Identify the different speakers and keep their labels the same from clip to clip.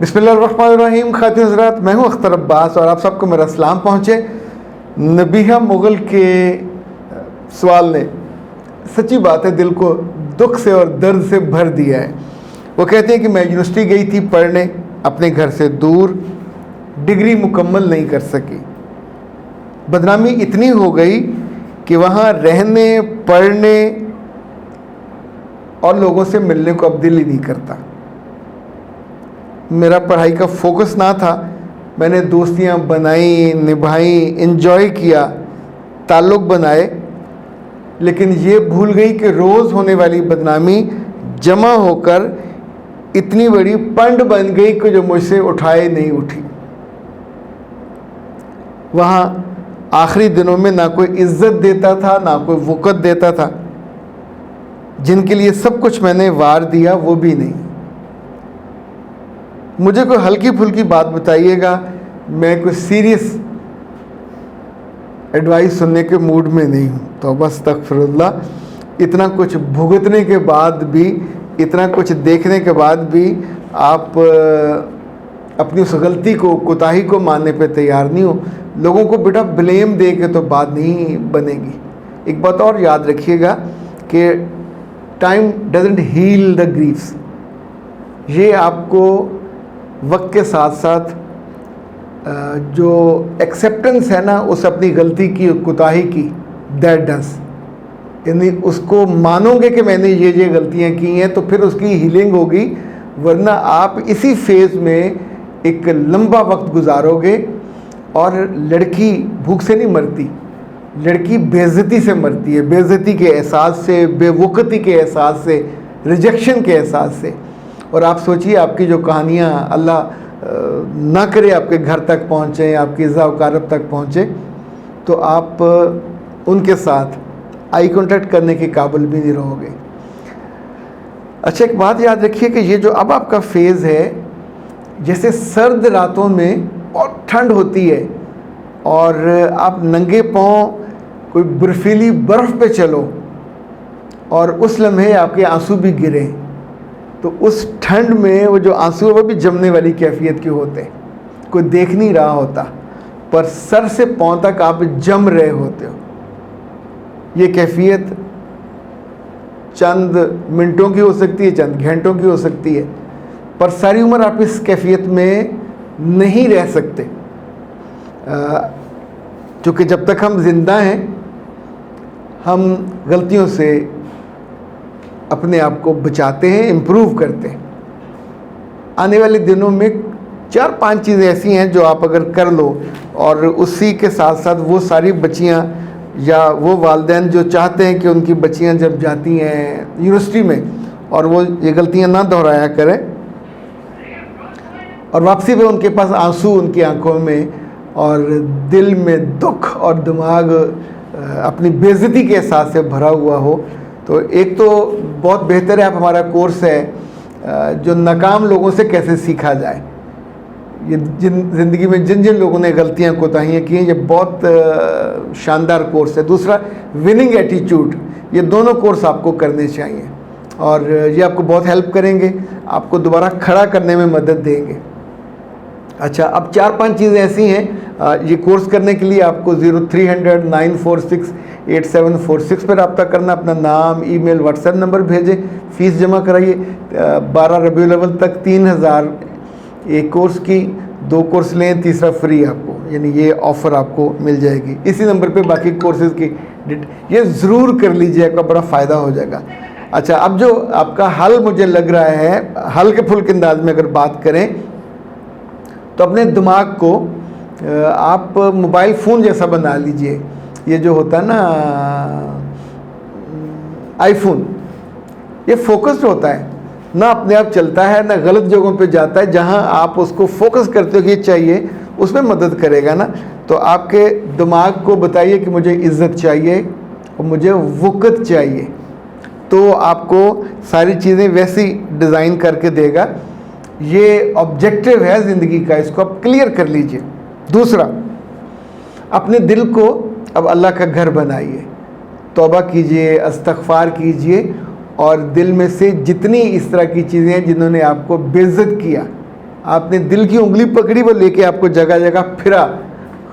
Speaker 1: बिस्मिल्लाहिर्रहमानिर्रहीम। खातिन हज़रात, मैं हूँ अख्तर अब्बास और आप सबको मेरा सलाम पहुँचे। नबीहा मुग़ल के सवाल ने सच्ची बात है दिल को दुख से और दर्द से भर दिया है। वो कहते हैं कि मैं यूनिवर्सिटी गई थी पढ़ने, अपने घर से दूर, डिग्री मुकम्मल नहीं कर सकी। बदनामी इतनी हो गई कि वहाँ रहने, पढ़ने और लोगों से मिलने को अब दिल ही नहीं करता। मेरा पढ़ाई का फोकस ना था। मैंने दोस्तियाँ बनाई, निभाई, एंजॉय किया, ताल्लुक़ बनाए, लेकिन ये भूल गई कि रोज़ होने वाली बदनामी जमा होकर इतनी बड़ी पंड बन गई कि जो मुझसे उठाए नहीं उठी। वहाँ आखिरी दिनों में ना कोई इज़्ज़त देता था, ना कोई वक़्त देता था। जिनके लिए सब कुछ मैंने वार दिया वो भी नहीं। मुझे कोई हल्की फुल्की बात बताइएगा, मैं कोई सीरियस एडवाइस सुनने के मूड में नहीं हूँ। तो बस अस्तग़फ़िरुल्लाह। इतना कुछ भुगतने के बाद भी, इतना कुछ देखने के बाद भी आप अपनी उस गलती को, कोताही को मानने पे तैयार नहीं हो। लोगों को बेटा ब्लेम दे के तो बात नहीं बनेगी। एक बात और याद रखिएगा कि time doesn't heal the griefs. ये आपको वक्त के साथ साथ जो एक्सेप्टेंस है ना उस अपनी गलती की, कोताही की, दैट डज, यानी उसको मानोगे कि मैंने ये गलतियाँ की हैं तो फिर उसकी हीलिंग होगी। वरना आप इसी फेज़ में एक लंबा वक्त गुजारोगे। और लड़की भूख से नहीं मरती, लड़की बेइज्जती से मरती है, बेइज्जती के एहसास से, बेवकूफ़ी के एहसास से, रिजेक्शन के एहसास से। और आप सोचिए आपकी जो कहानियाँ अल्लाह ना करे आपके घर तक पहुँचें, आपकी इज़्ज़त वक़ारत तक पहुँचे, तो आप उनके साथ आई कांटेक्ट करने के काबिल भी नहीं रहोगे। अच्छा, एक बात याद रखिए कि ये जो अब आपका फेज़ है, जैसे सर्द रातों में बहुत ठंड होती है और आप नंगे पाँव कोई बर्फीली बर्फ़ पे चलो और उस लम्हे आपके आंसू भी गिरे, तो उस ठंड में वो जो आंसू है वो भी जमने वाली कैफियत के होते हैं। कोई देख नहीं रहा होता पर सर से पाँव तक आप जम रहे होते हो। ये कैफियत चंद मिनटों की हो सकती है, चंद घंटों की हो सकती है, पर सारी उम्र आप इस कैफियत में नहीं रह सकते। क्योंकि जब तक हम जिंदा हैं हम गलतियों से अपने आप को बचाते हैं, इम्प्रूव करते हैं। आने वाले दिनों में 4-5 चीज़ें ऐसी हैं जो आप अगर कर लो और उसी के साथ साथ वो सारी बच्चियाँ या वो वालिदैन जो चाहते हैं कि उनकी बच्चियाँ जब जाती हैं यूनिवर्सिटी में और वो ये गलतियाँ ना दोहराया करें और वापसी पे उनके पास आंसू उनकी आंखों में और दिल में दुख और दिमाग अपनी बेइज्जती के एहसास से भरा हुआ हो, तो एक तो बहुत बेहतर है आप हमारा कोर्स है जो नाकाम लोगों से कैसे सीखा जाए। ये ज़िंदगी में जिन जिन लोगों ने गलतियाँ कोताहियाँ की हैं, ये बहुत शानदार कोर्स है। दूसरा, विनिंग एटीट्यूड, ये दोनों कोर्स आपको करने चाहिए और ये आपको बहुत हेल्प करेंगे, आपको दोबारा खड़ा करने में मदद देंगे। अच्छा, अब 4-5 चीज़ें ऐसी हैं। ये कोर्स करने के लिए आपको 0300 946 8746 पर रब्ता करना, अपना नाम, ईमेल, व्हाट्सएप नंबर भेजें, फ़ीस जमा कराइए। 12 रबीउल अव्वल तक 3000 एक कोर्स की, 2 कोर्स लें, तीसरा फ्री आपको, यानी ये ऑफ़र आपको मिल जाएगी। इसी नंबर पे बाकी कोर्सेज़ की ये ज़रूर कर लीजिए, आपका बड़ा फ़ायदा हो जाएगा। अच्छा, अब जो आपका हल मुझे लग रहा है, हल्के फुल्के अंदाज में अगर बात करें तो अपने दिमाग को आप मोबाइल फ़ोन जैसा बना लीजिए। ये जो होता है ना आईफोन, ये फोकस्ड होता है ना, अपने आप चलता है ना, गलत जगहों पे जाता है। जहाँ आप उसको फोकस करते हो कि ये चाहिए, उसमें मदद करेगा ना। तो आपके दिमाग को बताइए कि मुझे इज़्ज़त चाहिए और मुझे वक़्त चाहिए, तो आपको सारी चीज़ें वैसी डिज़ाइन करके देगा। ये ऑब्जेक्टिव है ज़िंदगी का, इसको आप क्लियर कर लीजिए। दूसरा, अपने दिल को अब अल्लाह का घर बनाइए, तौबा कीजिए, इस्तिग़फ़ार कीजिए और दिल में से जितनी इस तरह की चीज़ें हैं जिन्होंने आपको बेइज्जत किया, आपने दिल की उंगली पकड़ी, वो लेके आपको जगह जगह फिरा,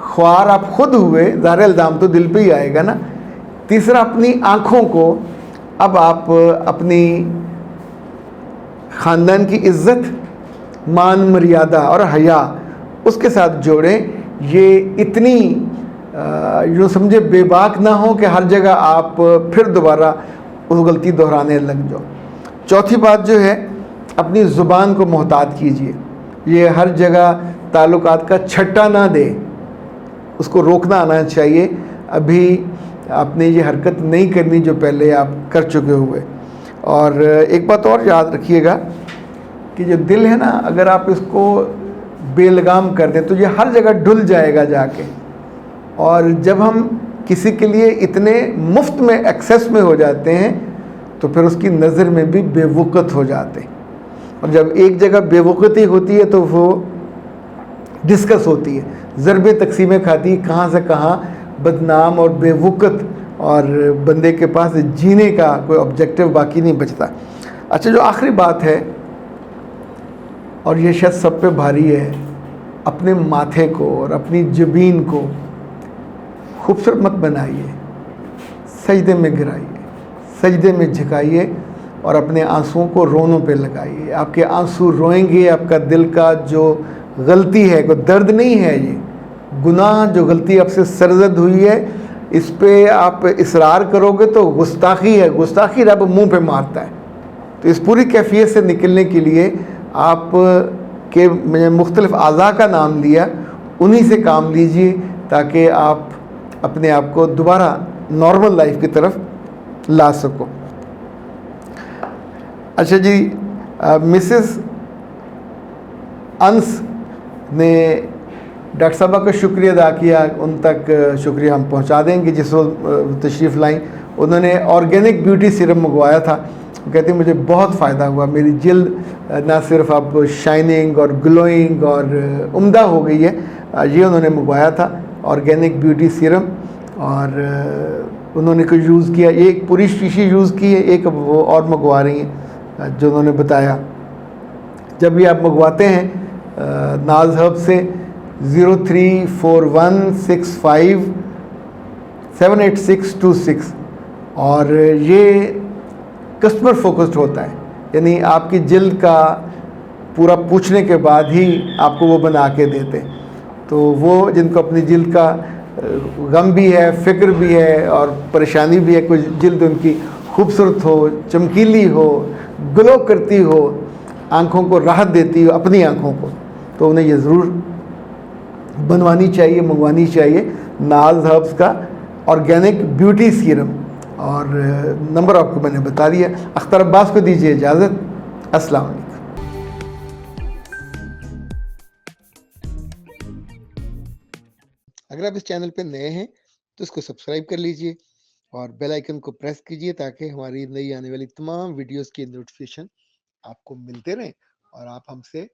Speaker 1: ख्वार आप खुद हुए, ज़ाहिर इल्ज़ाम तो दिल पे ही आएगा ना। तीसरा, अपनी आँखों को अब आप अपनी ख़ानदान की इज़्ज़त, मान मर्यादा और हया उसके साथ जोड़ें। ये इतनी यूँ समझे बेबाक ना हो कि हर जगह आप फिर दोबारा उस गलती दोहराने लग जाओ। चौथी बात जो है, अपनी ज़ुबान को मोहतात कीजिए। ये हर जगह ताल्लुकात का छट्टा ना दे, उसको रोकना आना चाहिए। अभी आपने ये हरकत नहीं करनी जो पहले आप कर चुके हुए। और एक बात और याद रखिएगा कि जो दिल है ना, अगर आप इसको बेलगाम कर दें तो ये हर जगह डुल जाएगा जाके। और जब हम किसी के लिए इतने मुफ्त में एक्सेस में हो जाते हैं तो फिर उसकी नज़र में भी बेवकूफ़ हो जाते हैं। और जब एक जगह बेवकूफ़ी होती है तो वो डिस्कस होती है, ज़रबे तकसीमें खाती, कहाँ से कहाँ बदनाम और बेवकूफ़, और बंदे के पास जीने का कोई ऑब्जेक्टिव बाकी नहीं बचता। अच्छा, जो आखिरी बात है, और ये शायद सब पे भारी है, अपने माथे को और अपनी ज़बीन को खूबसूरत मत बनाइए, सजदे में गिराइए, सजदे में झुकाइए और अपने आंसुओं को रोनों पे लगाइए। आपके आंसू रोएंगे, आपका दिल का जो गलती है, कोई दर्द नहीं है, ये गुनाह जो गलती आपसे सरजद हुई है, इस पे आप इसरार करोगे तो गुस्ताखी है, गुस्ताखी रब मुंह पे मारता है। तो इस पूरी कैफियत से निकलने के लिए आप के मैंने मुख्तलिफ़ आज़ा का नाम लिया, उन्हीं से काम लीजिए ताकि आप अपने आप को दोबारा नॉर्मल लाइफ की तरफ ला सको। अच्छा जी, मिसेस अंस ने डॉक्टर साहबा का शुक्रिया अदा किया, उन तक शुक्रिया हम पहुंचा देंगे जिस वक्त तशरीफ़ लाई। उन्होंने ऑर्गेनिक ब्यूटी सीरम मंगवाया था, वो कहती मुझे बहुत फ़ायदा हुआ, मेरी जिल्द ना सिर्फ अब शाइनिंग और ग्लोइंग और उम्दा हो गई है। ये उन्होंने मंगवाया था ऑर्गेनिक ब्यूटी सीरम, और उन्होंने कुछ यूज़ किया, एक पूरी शीशी यूज़ की है, एक वो और मंगवा रही हैं जो उन्होंने बताया। जब भी आप मंगवाते हैं नाज हर्ब से 034165 78626, और ये कस्टमर फोकस्ड होता है, यानी आपकी जिल्द का पूरा पूछने के बाद ही आपको वो बना के देते। तो वो जिनको अपनी जिल्द का गम भी है, फ़िक्र भी है और परेशानी भी है, कुछ जिल्द उनकी खूबसूरत हो, चमकीली हो, ग्लो करती हो, आँखों को राहत देती हो, अपनी आँखों को, तो उन्हें ये ज़रूर बनवानी चाहिए, मंगवानी चाहिए नाज हर्ब्स का ऑर्गेनिक ब्यूटी सीरम। और नंबर आपको मैंने बता दिया। अख्तर अब्बास को दीजिए इजाज़त। अस्सलाम वालेकुम। अगर आप इस चैनल पे नए हैं तो इसको सब्सक्राइब कर लीजिए और बेल आइकन को प्रेस कीजिए ताकि हमारी नई आने वाली तमाम वीडियोस की नोटिफिकेशन आपको मिलते रहें और आप हमसे